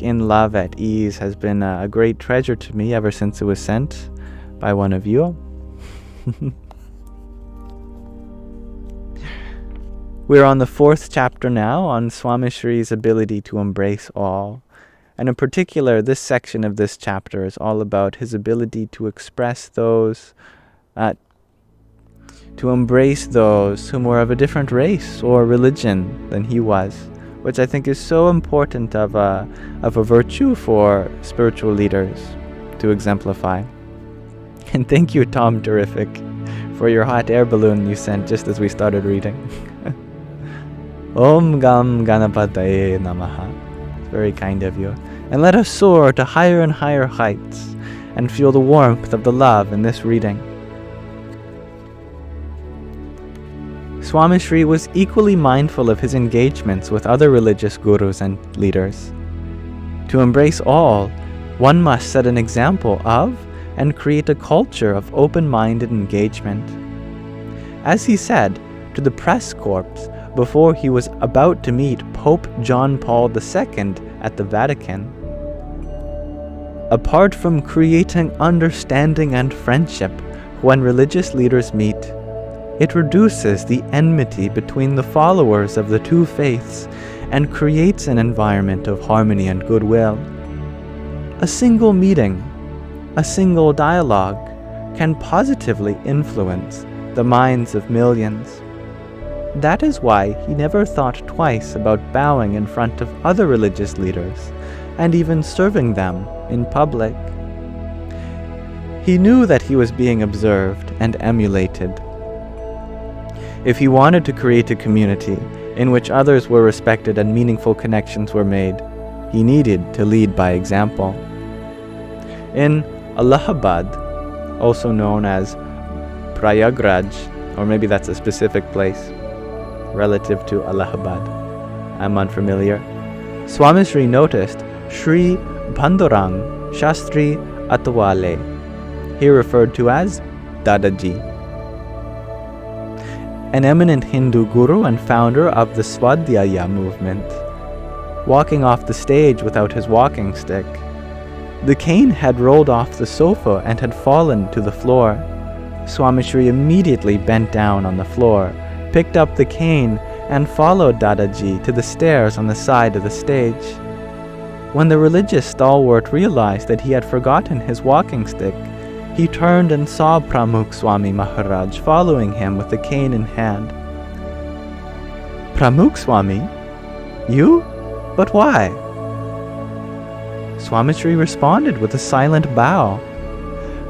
in love at ease has been a great treasure to me ever since it was sent by one of you. We're on the 4th chapter now, on Swami Shri's ability to embrace all. And in particular, this section of this chapter is all about his ability to express those, to embrace those whom were of a different race or religion than he was, which I think is so important of a virtue for spiritual leaders to exemplify. And thank you, Tom Terrific, for your hot air balloon you sent just as we started reading. Om Gam Ganapataye Namaha. It's very kind of you. And let us soar to higher and higher heights and feel the warmth of the love in this reading. Swami Shri was equally mindful of his engagements with other religious gurus and leaders. To embrace all, one must set an example of and create a culture of open-minded engagement. As he said to the press corps before he was about to meet Pope John Paul II at the Vatican, apart from creating understanding and friendship when religious leaders meet, it reduces the enmity between the followers of the two faiths and creates an environment of harmony and goodwill. A single meeting, a single dialogue, can positively influence the minds of millions. That is why he never thought twice about bowing in front of other religious leaders and even serving them in public. He knew that he was being observed and emulated. If he wanted to create a community in which others were respected and meaningful connections were made, he needed to lead by example. In Allahabad, also known as Prayagraj, or maybe that's a specific place relative to Allahabad, I'm unfamiliar, Swami Shri noticed Shri Bandurang Shastri Atwale, here referred to as Dadaji, an eminent Hindu guru and founder of the Swadhyaya movement, walking off the stage without his walking stick. The cane had rolled off the sofa and had fallen to the floor. Swami Shri immediately bent down on the floor, picked up the cane, and followed Dadaji to the stairs on the side of the stage. When the religious stalwart realized that he had forgotten his walking stick, he turned and saw Pramukh Swami Maharaj following him with the cane in hand. Pramukh Swami? You? But why? Swami Shri responded with a silent bow,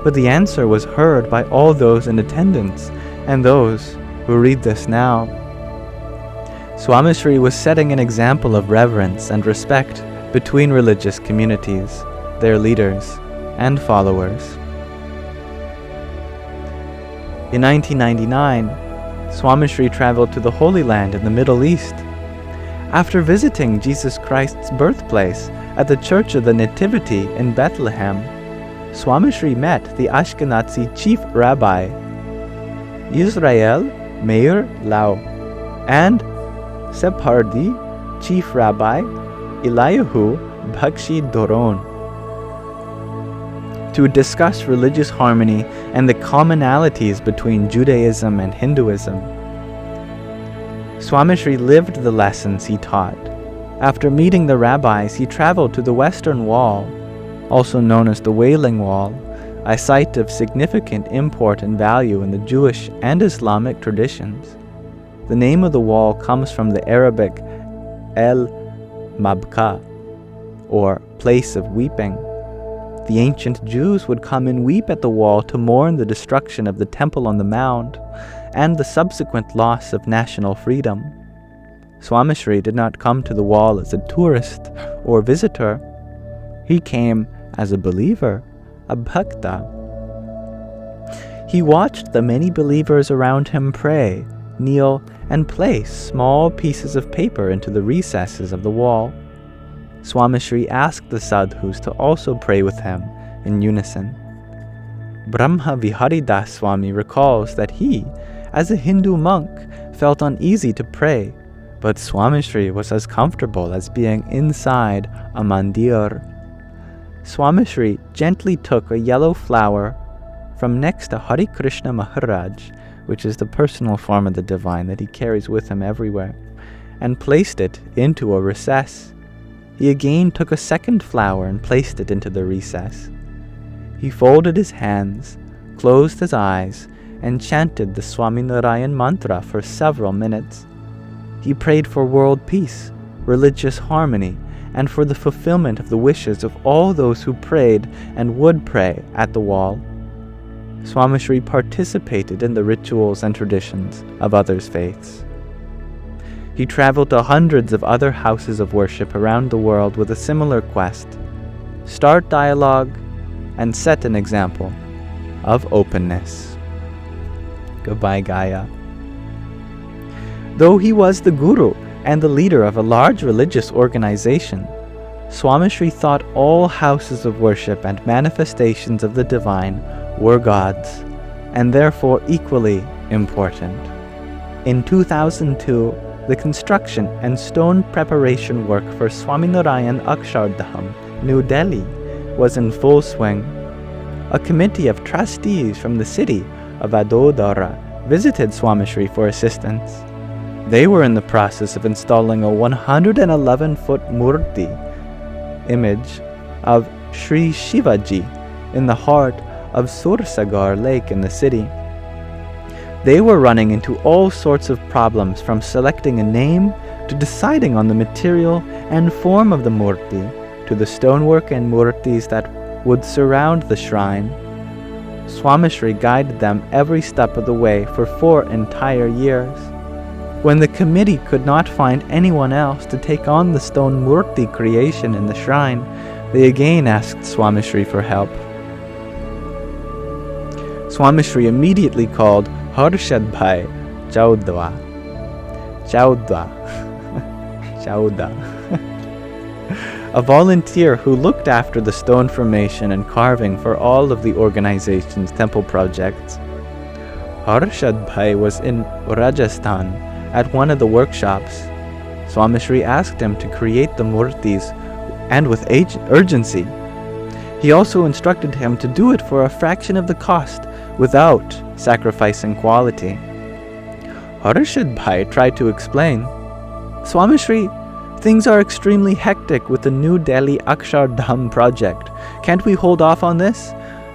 but the answer was heard by all those in attendance and those who read this now. Swami Shri was setting an example of reverence and respect between religious communities, their leaders, and followers. In 1999, Swami Shri traveled to the Holy Land in the Middle East. After visiting Jesus Christ's birthplace at the Church of the Nativity in Bethlehem, Swami Shri met the Ashkenazi chief rabbi, Israel Meir Lau, and Sephardi chief rabbi, Eliyahu Bakshi Doron, to discuss religious harmony and the commonalities between Judaism and Hinduism. Swami Shri lived the lessons he taught. After meeting the rabbis, he traveled to the Western Wall, also known as the Wailing Wall, a site of significant import and value in the Jewish and Islamic traditions. The name of the wall comes from the Arabic El Mabka, or place of weeping. The ancient Jews would come and weep at the wall to mourn the destruction of the temple on the mound and the subsequent loss of national freedom. Swami Shri did not come to the wall as a tourist or visitor. He came as a believer, a bhakta. He watched the many believers around him pray, kneel, and place small pieces of paper into the recesses of the wall. Swami Shri asked the sadhus to also pray with him in unison. Brahma Viharidas Swami recalls that he, as a Hindu monk, felt uneasy to pray, but Swamishri was as comfortable as being inside a mandir. Swamishri gently took a yellow flower from next to Hari Krishna Maharaj, which is the personal form of the divine that he carries with him everywhere, and placed it into a recess. He again took a second flower and placed it into the recess. He folded his hands, closed his eyes, and chanted the Swaminarayan mantra for several minutes. He prayed for world peace, religious harmony, and for the fulfillment of the wishes of all those who prayed and would pray at the wall. Swamishri participated in the rituals and traditions of others' faiths. He traveled to hundreds of other houses of worship around the world with a similar quest: start dialogue and set an example of openness. Goodbye, Gaia. Though he was the guru and the leader of a large religious organization, Swamishri thought all houses of worship and manifestations of the divine were gods, and therefore equally important. In 2002, the construction and stone preparation work for Swaminarayan Akshardham, New Delhi, was in full swing. A committee of trustees from the city of Vadodara visited Swamishri for assistance. They were in the process of installing a 111-foot murti, image of Sri Shivaji, in the heart of Sursagar Lake in the city. They were running into all sorts of problems, from selecting a name to deciding on the material and form of the murti, to the stonework and murtis that would surround the shrine. Swamishri guided them every step of the way for 4 entire years. When the committee could not find anyone else to take on the stone murti creation in the shrine, they again asked Swamishri for help. Swamishri immediately called Harshad Bhai Chaudhwa, a volunteer who looked after the stone formation and carving for all of the organization's temple projects. Harshad Bhai was in Rajasthan at one of the workshops. Swamishri asked him to create the murtis, and with urgency. He also instructed him to do it for a fraction of the cost, without sacrificing quality. Harshad Bhai tried to explain, "Swamishri, things are extremely hectic with the New Delhi Akshardham project. Can't we hold off on this?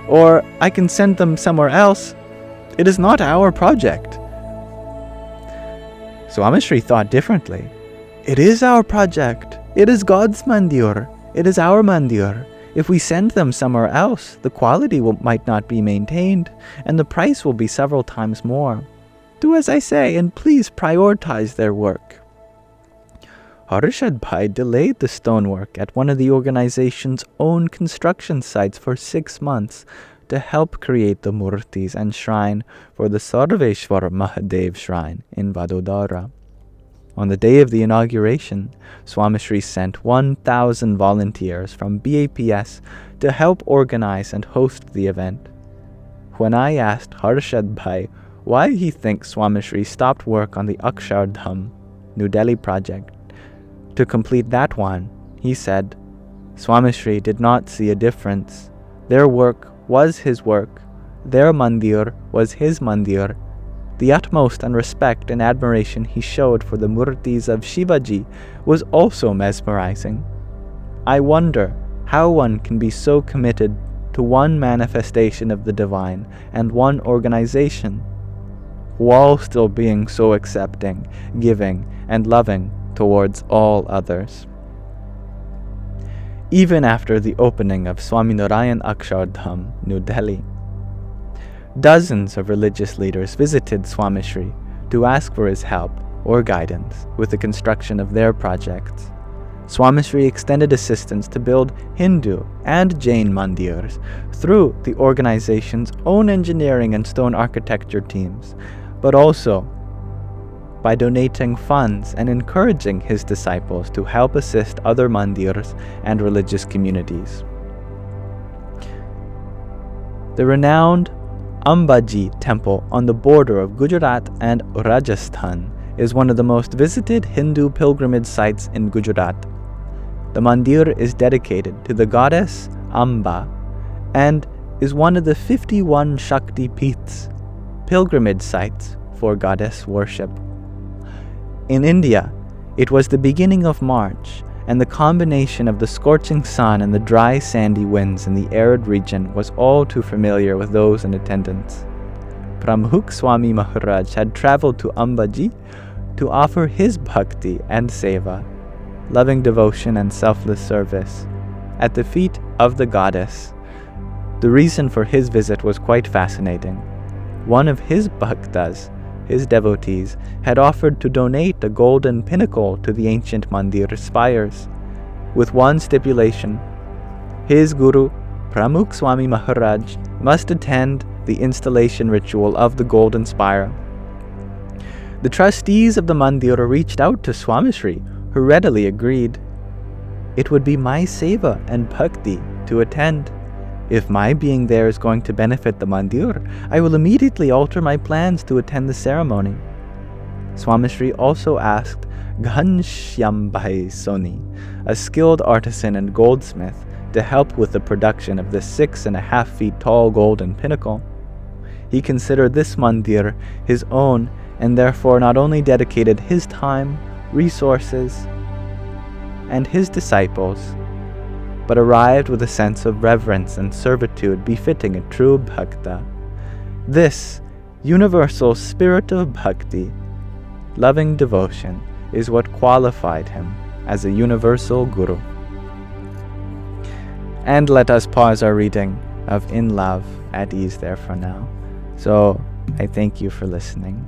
Or I can send them somewhere else. It is not our project." Swamishri thought differently. "It is our project. It is God's mandir. It is our mandir. If we send them somewhere else, the quality might not be maintained, and the price will be several times more. Do as I say, and please prioritize their work." Harshad Bhai delayed the stonework at one of the organization's own construction sites for 6 months to help create the murtis and shrine for the Sarveshwar Mahadev shrine in Vadodara. On the day of the inauguration, Swamishri sent 1,000 volunteers from BAPS to help organize and host the event. When I asked Harshad Bhai why he thinks Swamishri stopped work on the Akshardham, New Delhi project to complete that one, he said, "Swamishri did not see a difference. Their work was his work. Their mandir was his mandir. The utmost and respect and admiration he showed for the murtis of Shivaji was also mesmerizing. I wonder how one can be so committed to one manifestation of the divine and one organization, while still being so accepting, giving, and loving towards all others." Even after the opening of Swaminarayan Akshardham, New Delhi, dozens of religious leaders visited Swamishri to ask for his help or guidance with the construction of their projects. Swamishri extended assistance to build Hindu and Jain mandirs through the organization's own engineering and stone architecture teams, but also by donating funds and encouraging his disciples to help assist other mandirs and religious communities. The renowned Ambaji temple on the border of Gujarat and Rajasthan is one of the most visited Hindu pilgrimage sites in Gujarat. The mandir is dedicated to the goddess Amba and is one of the 51 Shakti Peeths, pilgrimage sites for goddess worship. In India, it was the beginning of March, and the combination of the scorching sun and the dry sandy winds in the arid region was all too familiar with those in attendance. Pramukh Swami Maharaj had travelled to Ambaji to offer his bhakti and seva, loving devotion and selfless service, at the feet of the goddess. The reason for his visit was quite fascinating. One of his bhaktas, his devotees, had offered to donate a golden pinnacle to the ancient mandir spires, with one stipulation: his guru, Pramukh Swami Maharaj, must attend the installation ritual of the golden spire. The trustees of the mandir reached out to Swamiji, who readily agreed. It would be my seva and bhakti to attend. If my being there is going to benefit the mandir, I will immediately alter my plans to attend the ceremony. Swamiji also asked Ghanshyambhai Soni, a skilled artisan and goldsmith, to help with the production of this 6.5 feet tall golden pinnacle. He considered this mandir his own and therefore not only dedicated his time, resources, and his disciples, but arrived with a sense of reverence and servitude befitting a true bhakta. This universal spirit of bhakti, loving devotion, is what qualified him as a universal guru. And let us pause our reading of In Love at Ease there for now. So I thank you for listening.